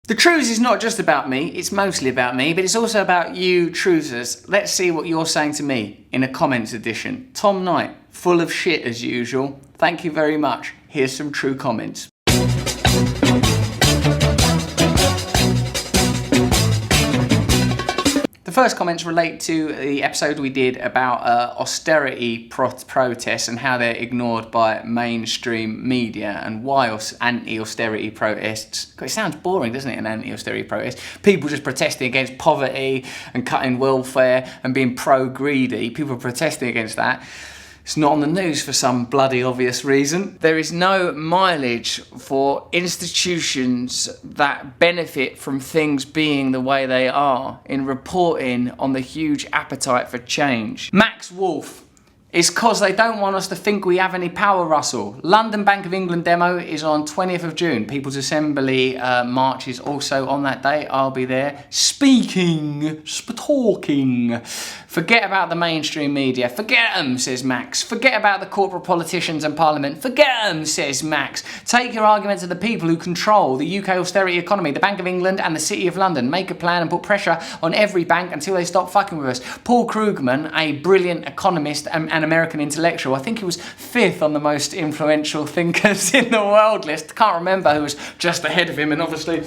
The Trews is not just about me, it's mostly about me, but it's also about you Trewsers. Let's see what you're saying to me in a comments edition. Tom Knight, full of shit as usual. Thank you very much. Here's some true comments. The first comments relate to the episode we did about austerity protests and how they're ignored by mainstream media, and why anti-austerity protests. God, it sounds boring, doesn't it, an anti-austerity protest? People just protesting against poverty and cutting welfare and being pro-greedy. People are protesting against that. It's not on the news for some bloody obvious reason. There is no mileage for institutions that benefit from things being the way they are in reporting on the huge appetite for change. Max Wolf. It's cause they don't want us to think we have any power, Russell. London Bank of England demo is on 20th of June. People's Assembly march is also on that day. I'll be there speaking, talking. Forget about the mainstream media. Forget them, says Max. Forget about the corporate politicians and Parliament. Forget them, says Max. Take your argument to the people who control the UK austerity economy, the Bank of England and the City of London. Make a plan and put pressure on every bank until they stop fucking with us. Paul Krugman, a brilliant economist and American intellectual, I think he was 5th on the most influential thinkers in the world list. Can't remember who was just ahead of him, and obviously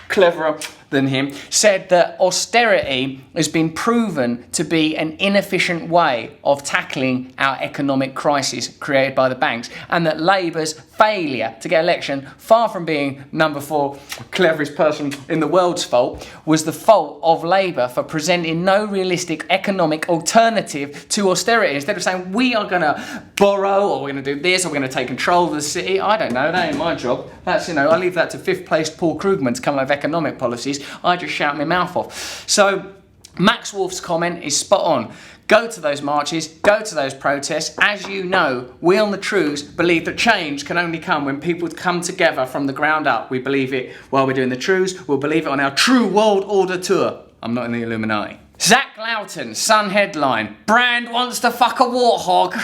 cleverer than him, said that austerity has been proven to be an inefficient way of tackling our economic crisis created by the banks, and that Labour's failure to get election, far from being number 4 cleverest person in the world's fault, was the fault of Labour for presenting no realistic economic alternative to austerity. Instead of saying we are going to borrow, or we're going to do this, or we're going to take control of the city, I don't know, that ain't my job. That's, I leave that to 5th placed Paul Krugman to come up with economic policies. I just shout my mouth off. So Max Wolf's comment is spot on. Go to those marches, go to those protests. As you know, we on the Trews believe that change can only come when people come together from the ground up. We believe it while we're doing the Trews. We'll believe it on our True World Order tour. I'm not in the Illuminati. Zach Loughton, Sun headline. Brand wants to fuck a warthog.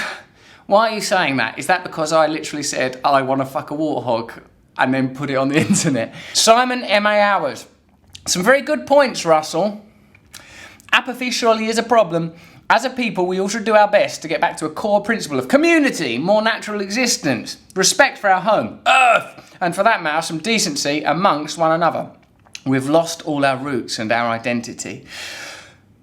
Why are you saying that? Is that because I literally said I want to fuck a warthog and then put it on the internet? Simon M.A. Hours. Some very good points, Russell. Apathy surely is a problem. As a people, we all should do our best to get back to a core principle of community, more natural existence, respect for our home, earth, and for that matter, some decency amongst one another. We've lost all our roots and our identity.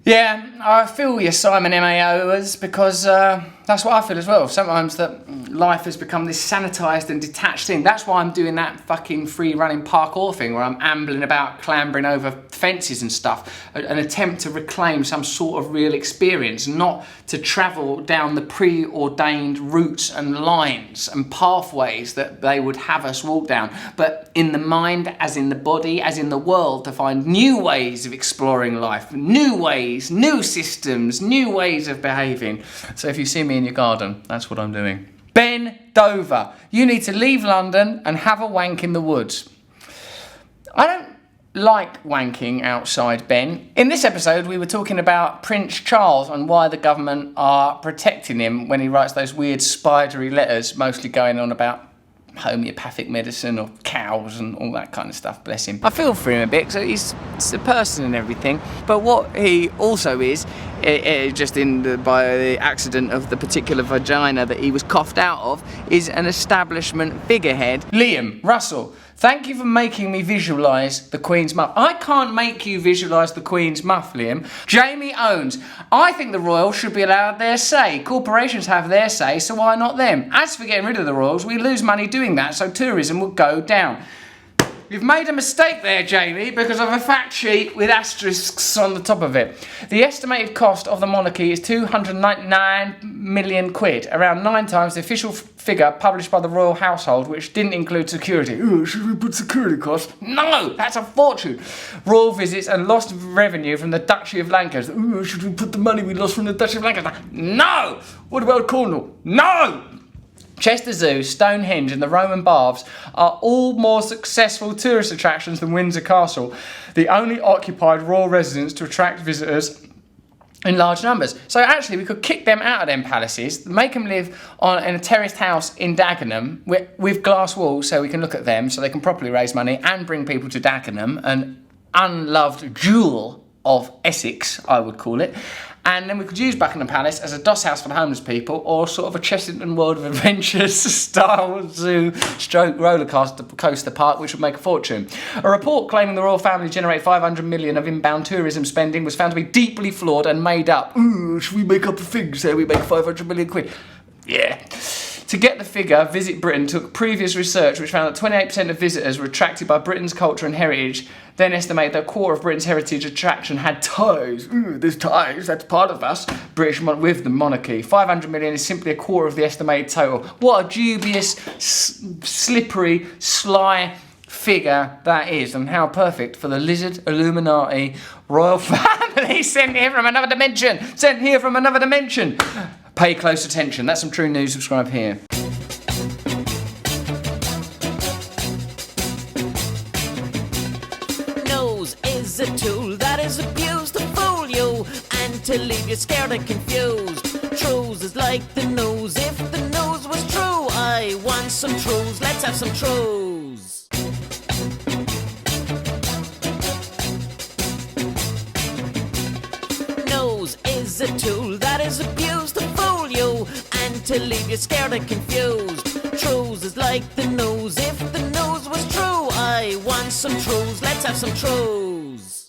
Yeah, I feel you, Simon M.A.O.'s, because that's what I feel as well. Sometimes that life has become this sanitised and detached thing. That's why I'm doing that fucking free-running parkour thing where I'm ambling about, clambering over fences and stuff. An attempt to reclaim some sort of real experience, not to travel down the preordained routes and lines and pathways that they would have us walk down, but in the mind, as in the body, as in the world, to find new ways of exploring life, new ways, new systems, new ways of behaving. So if you see me in your garden, that's what I'm doing. Ben Dover, you need to leave London and have a wank in the woods. I don't like wanking outside, Ben. In this episode, we were talking about Prince Charles and why the government are protecting him when he writes those weird spidery letters, mostly going on about homeopathic medicine or cows and all that kind of stuff, bless him. I feel for him a bit, so he's a person and everything, but what he also is, just by the accident of the particular vagina that he was coughed out of, is an establishment figurehead. Liam Russell, thank you for making me visualise the Queen's muff. I can't make you visualise the Queen's muff, Liam. Jamie Owens, I think the royals should be allowed their say. Corporations have their say, so why not them? As for getting rid of the royals, we lose money doing that, so tourism will go down. You've made a mistake there, Jamie, because of a fact sheet with asterisks on the top of it. The estimated cost of the monarchy is 299 million quid, around 9 times the official figure published by the royal household, which didn't include security. Ooh, should we put security costs? No, that's a fortune. Royal visits and lost revenue from the Duchy of Lancaster. Ooh, should we put the money we lost from the Duchy of Lancaster? No! What about Cornwall? No! Chester Zoo, Stonehenge and the Roman Baths are all more successful tourist attractions than Windsor Castle, the only occupied royal residence to attract visitors in large numbers. So actually we could kick them out of them palaces, make them live in a terraced house in Dagenham with glass walls so we can look at them, so they can properly raise money and bring people to Dagenham, an unloved jewel of Essex, I would call it. And then we could use Buckingham Palace as a doss house for the homeless people, or sort of a Chessington World of Adventures style zoo stroke roller coaster park, which would make a fortune. A report claiming the royal family generate 500 million of inbound tourism spending was found to be deeply flawed and made up. Ooh, should we make up a figure, say we make 500 million quid? Yeah. To get the figure, Visit Britain took previous research which found that 28% of visitors were attracted by Britain's culture and heritage, then estimated that a quarter of Britain's heritage attraction had ties. Ooh, there's ties, that's part of us, with the monarchy. 500 million is simply a quarter of the estimated total. What a dubious, slippery, sly figure that is, and how perfect for the lizard Illuminati royal family sent here from another dimension. Sent here from another dimension. Pay close attention. That's some true news. Subscribe here. Nose is a tool that is abused to fool you and to leave you scared and confused. Trews is like the nose. If the nose was true, I want some trews. Let's have some trews. Nose is a tool that is abused to fool you and to leave you scared and confused. Trews is like the nose. If the nose was true, I want some trews. Let's have some trews.